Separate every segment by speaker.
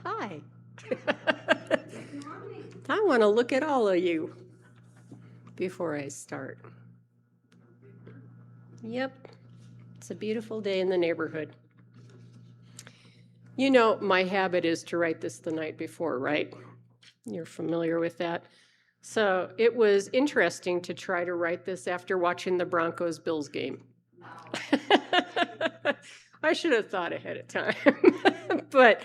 Speaker 1: Hi. I want to look at all of you before I start. Yep, it's a beautiful day in the neighborhood. You know, my habit is to write this the night before, right? You're familiar with that. So it was interesting to try to write this after watching the Broncos-Bills game. I should have thought ahead of time. But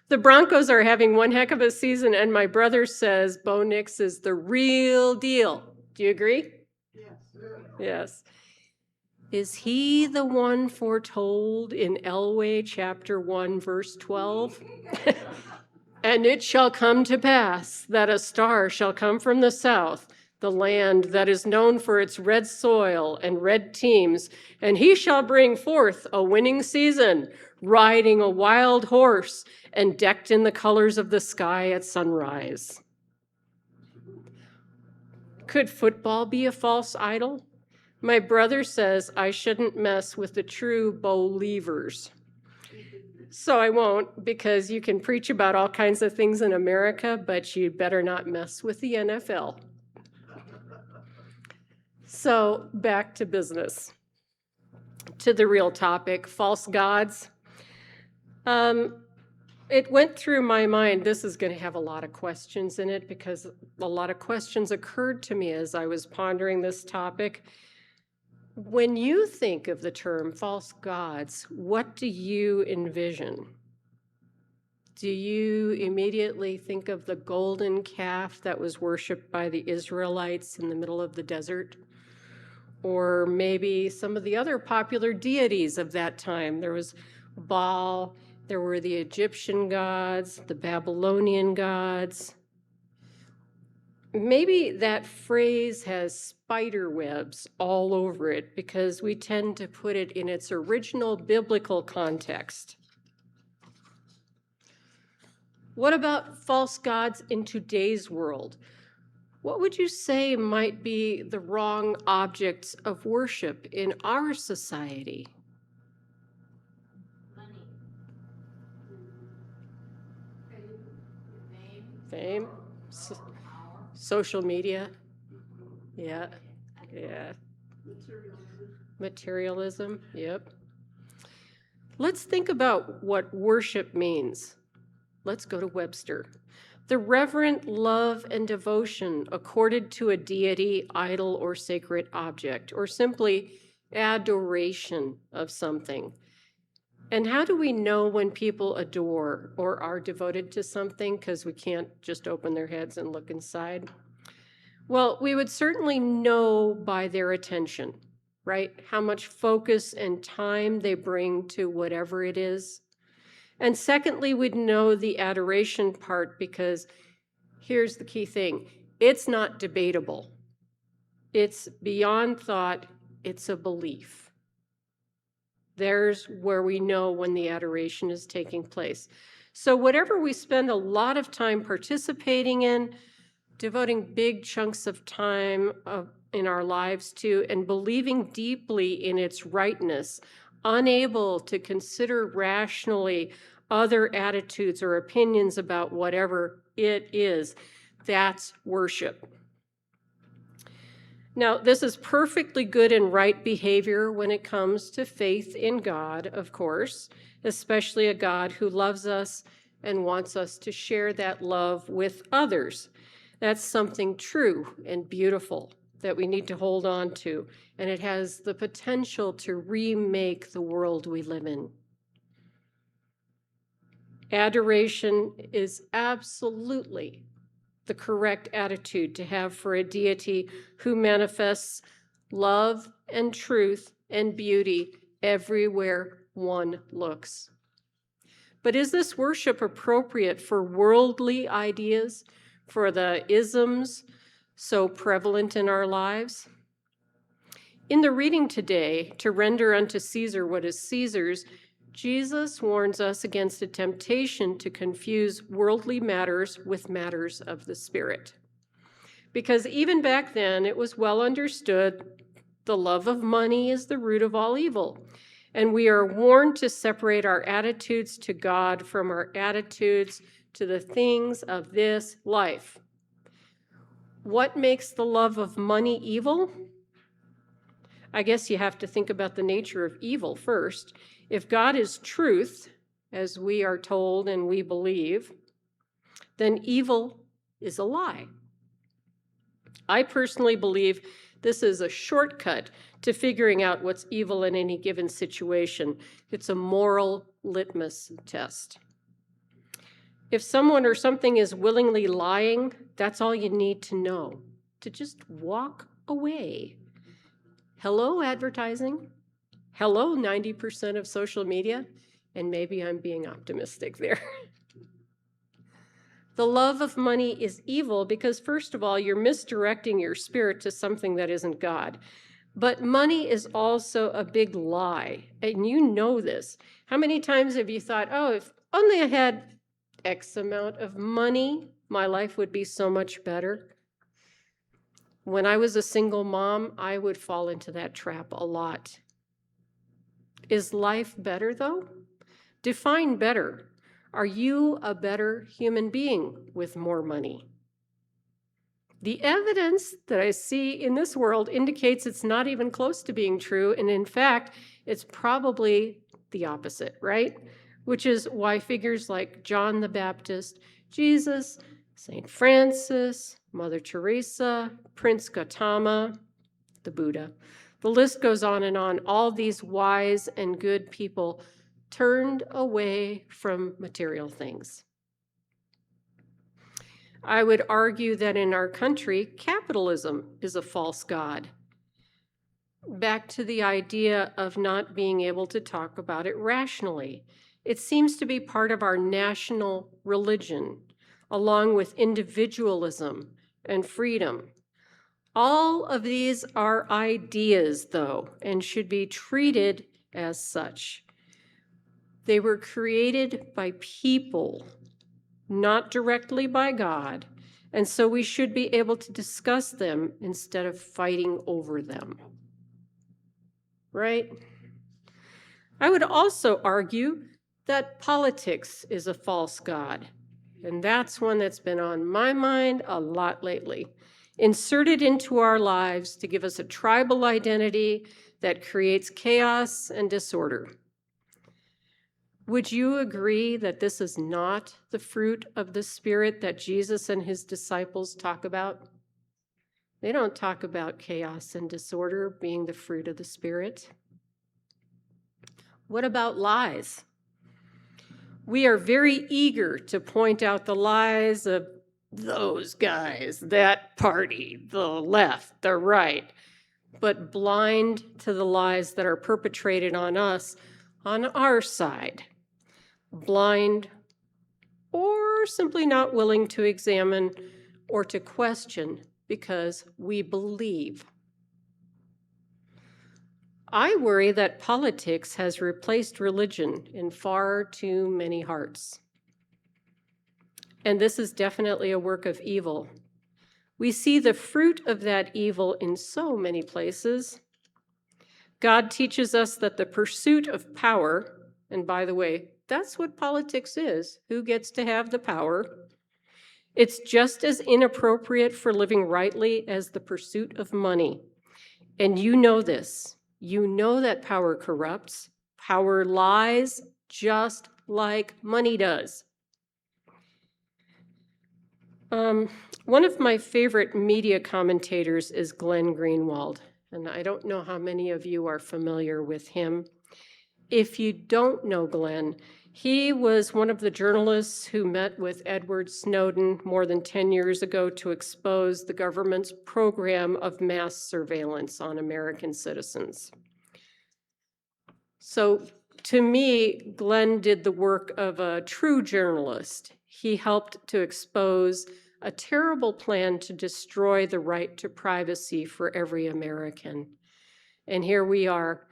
Speaker 1: the Broncos are having one heck of a season, and my brother says Bo Nix is the real deal. Do you agree?
Speaker 2: Yes.
Speaker 1: Yes. Is he the one foretold in Elway chapter 1, verse 12? And it shall come to pass that a star shall come from the south, the land that is known for its red soil and red teams, and he shall bring forth a winning season, riding a wild horse and decked in the colors of the sky at sunrise. Could football be a false idol? My brother says I shouldn't mess with the true believers. So I won't, because you can preach about all kinds of things in America, but you better not mess with the NFL. So back to business, to the real topic, false gods. It went through my mind, this is going to have a lot of questions in it, because a lot of questions occurred to me as I was pondering this topic. When you think of the term false gods, what do you envision? Do you immediately think of the golden calf that was worshipped by the Israelites in the middle of the desert? Or maybe some of the other popular deities of that time. There was Baal, there were the Egyptian gods, the Babylonian gods. Maybe that phrase has spider webs all over it because we tend to put it in its original biblical context. What about false gods in today's world? What would you say might be the wrong objects of worship in our society?
Speaker 2: Money.
Speaker 1: Fame? Social media? Yeah. Materialism, yep. Let's think about what worship means. Let's go to Webster. The reverent love and devotion accorded to a deity, idol, or sacred object, or simply adoration of something. And how do we know when people adore or are devoted to something? Because we can't just open their heads and look inside. Well, we would certainly know by their attention, right? How much focus and time they bring to whatever it is. And secondly, we'd know the adoration part, because here's the key thing. It's not debatable. It's beyond thought. It's a belief. There's where we know when the adoration is taking place. So whatever we spend a lot of time participating in, devoting big chunks of time in our lives to, and believing deeply in its rightness, unable to consider rationally other attitudes or opinions about whatever it is, that's worship. Now, this is perfectly good and right behavior when it comes to faith in God, of course, especially a God who loves us and wants us to share that love with others. That's something true and beautiful that we need to hold on to, and it has the potential to remake the world we live in. Adoration is absolutely the correct attitude to have for a deity who manifests love and truth and beauty everywhere one looks. But is this worship appropriate for worldly ideas, for the isms so prevalent in our lives? In the reading today, to render unto Caesar what is Caesar's, Jesus warns us against a temptation to confuse worldly matters with matters of the Spirit. Because even back then, it was well understood the love of money is the root of all evil. And we are warned to separate our attitudes to God from our attitudes to the things of this life. What makes the love of money evil? I guess you have to think about the nature of evil first. If God is truth, as we are told and we believe, then evil is a lie. I personally believe this is a shortcut to figuring out what's evil in any given situation. It's a moral litmus test. If someone or something is willingly lying, that's all you need to know, to just walk away. Hello, advertising. Hello, 90% of social media. And maybe I'm being optimistic there. The love of money is evil because, first of all, you're misdirecting your spirit to something that isn't God. But money is also a big lie, and you know this. How many times have you thought, oh, if only I had X amount of money, my life would be so much better? When I was a single mom, I would fall into that trap a lot. Is life better, though? Define better. Are you a better human being with more money? The evidence that I see in this world indicates it's not even close to being true, and in fact, it's probably the opposite, right? Which is why figures like John the Baptist, Jesus, St. Francis, Mother Teresa, Prince Gautama, the Buddha, the list goes on and on, all these wise and good people turned away from material things. I would argue that in our country, capitalism is a false god. Back to the idea of not being able to talk about it rationally. It seems to be part of our national religion, along with individualism and freedom. All of these are ideas, though, and should be treated as such. They were created by people, not directly by God, and so we should be able to discuss them instead of fighting over them. Right? I would also argue that politics is a false god, and that's one that's been on my mind a lot lately. Inserted into our lives to give us a tribal identity that creates chaos and disorder. Would you agree that this is not the fruit of the Spirit that Jesus and his disciples talk about? They don't talk about chaos and disorder being the fruit of the Spirit. What about lies? We are very eager to point out the lies of those guys, that party, the left, the right, but blind to the lies that are perpetrated on us on our side. Blind, or simply not willing to examine or to question because we believe. I worry that politics has replaced religion in far too many hearts. And this is definitely a work of evil. We see the fruit of that evil in so many places. God teaches us that the pursuit of power, and by the way, that's what politics is. Who gets to have the power? It's just as inappropriate for living rightly as the pursuit of money. And you know this. You know that power corrupts. Power lies just like money does. One of my favorite media commentators is Glenn Greenwald, and I don't know how many of you are familiar with him. If you don't know Glenn, he was one of the journalists who met with Edward Snowden more than 10 years ago to expose the government's program of mass surveillance on American citizens. So to me, Glenn did the work of a true journalist. He helped to expose a terrible plan to destroy the right to privacy for every American. And here we are.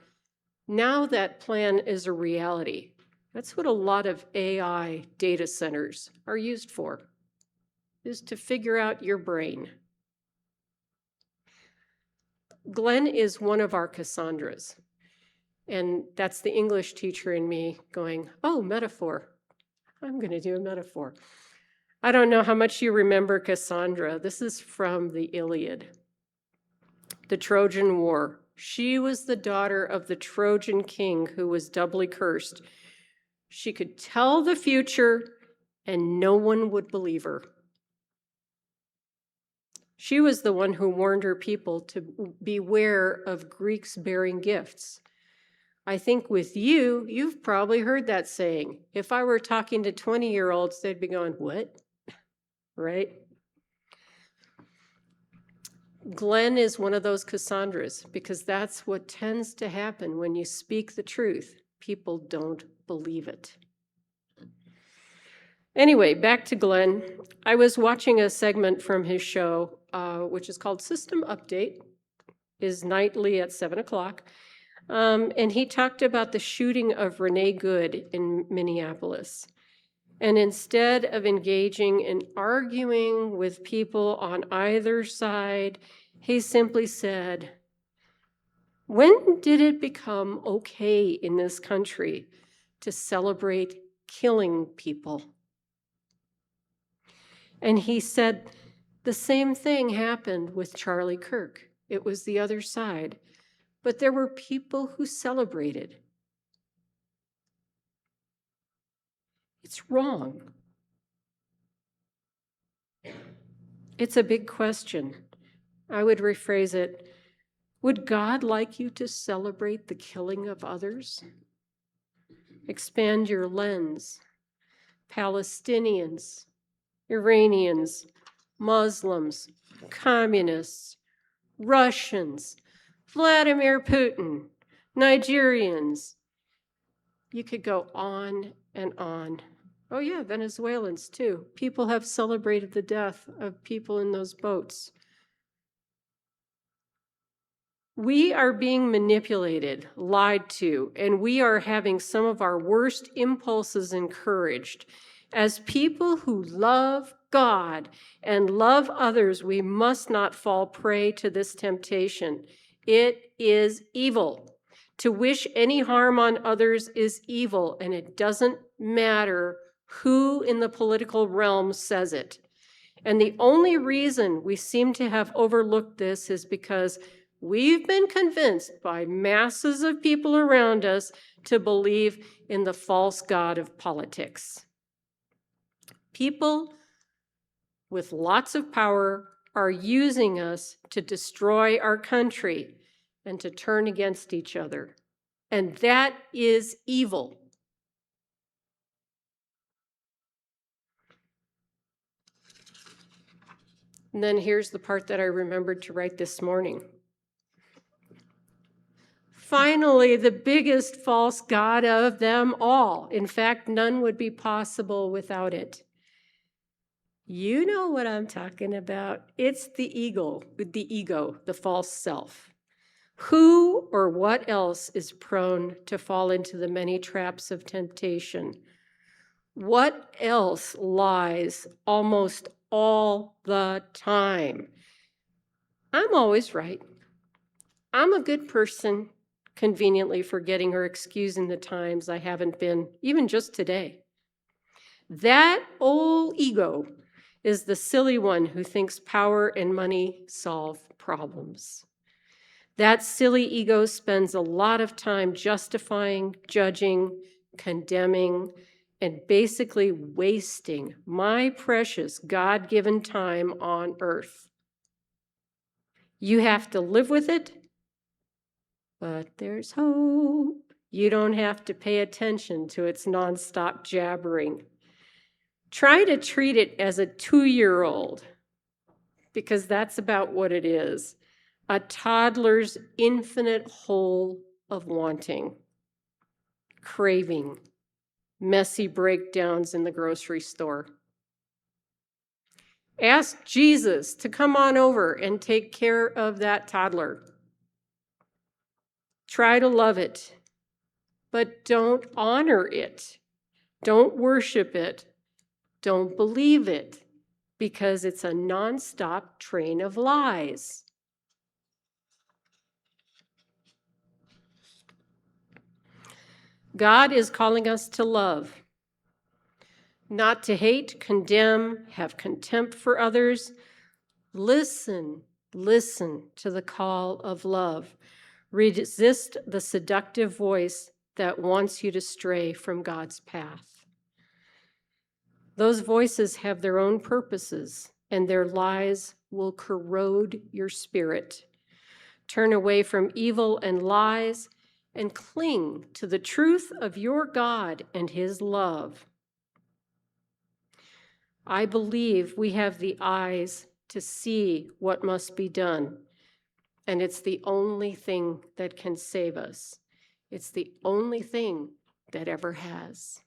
Speaker 1: Now that plan is a reality. That's what a lot of AI data centers are used for, is to figure out your brain. Glenn is one of our Cassandras. And that's the English teacher in me going, oh, metaphor. I'm going to do a metaphor. I don't know how much you remember Cassandra. This is from the Iliad, the Trojan War. She was the daughter of the Trojan king who was doubly cursed. She could tell the future and no one would believe her. She was the one who warned her people to beware of Greeks bearing gifts. I think with you, you've probably heard that saying. If I were talking to 20-year-olds, they'd be going, what? Right? Glenn is one of those Cassandras because that's what tends to happen when you speak the truth. People don't believe it. Anyway, back to Glenn. I was watching a segment from his show, which is called System Update, is nightly at 7 o'clock. And he talked about the shooting of Renee Good in Minneapolis. And instead of engaging in arguing with people on either side, he simply said, when did it become okay in this country to celebrate killing people? And he said the same thing happened with Charlie Kirk. It was the other side. But there were people who celebrated. It's wrong. It's a big question. I would rephrase it. Would God like you to celebrate the killing of others? Expand your lens. Palestinians, Iranians, Muslims, communists, Russians, Vladimir Putin, Nigerians. You could go on and on. Oh yeah, Venezuelans too. People have celebrated the death of people in those boats. We are being manipulated, lied to, and we are having some of our worst impulses encouraged. As people who love God and love others, we must not fall prey to this temptation. It is evil. To wish any harm on others is evil, and it doesn't matter who in the political realm says it. And the only reason we seem to have overlooked this is because we've been convinced by masses of people around us to believe in the false god of politics. People with lots of power are using us to destroy our country and to turn against each other. And that is evil. And then here's the part that I remembered to write this morning. Finally, the biggest false god of them all. In fact, none would be possible without it. You know what I'm talking about. It's the ego, the false self. Who or what else is prone to fall into the many traps of temptation? What else lies almost all the time? I'm always right. I'm a good person, conveniently forgetting or excusing the times I haven't been, even just today. That old ego is the silly one who thinks power and money solve problems. That silly ego spends a lot of time justifying, judging, condemning, and basically wasting my precious God-given time on earth. You have to live with it, but there's hope. You don't have to pay attention to its nonstop jabbering. Try to treat it as a 2-year-old, because that's about what it is. A toddler's infinite hole of wanting, craving, messy breakdowns in the grocery store. Ask Jesus to come on over and take care of that toddler. Try to love it, but don't honor it. Don't worship it. Don't believe it, because it's a nonstop train of lies. God is calling us to love, not to hate, condemn, have contempt for others. Listen to the call of love. Resist the seductive voice that wants you to stray from God's path. Those voices have their own purposes, and their lies will corrode your spirit. Turn away from evil and lies and cling to the truth of your God and his love. I believe we have the eyes to see what must be done, and it's the only thing that can save us. It's the only thing that ever has.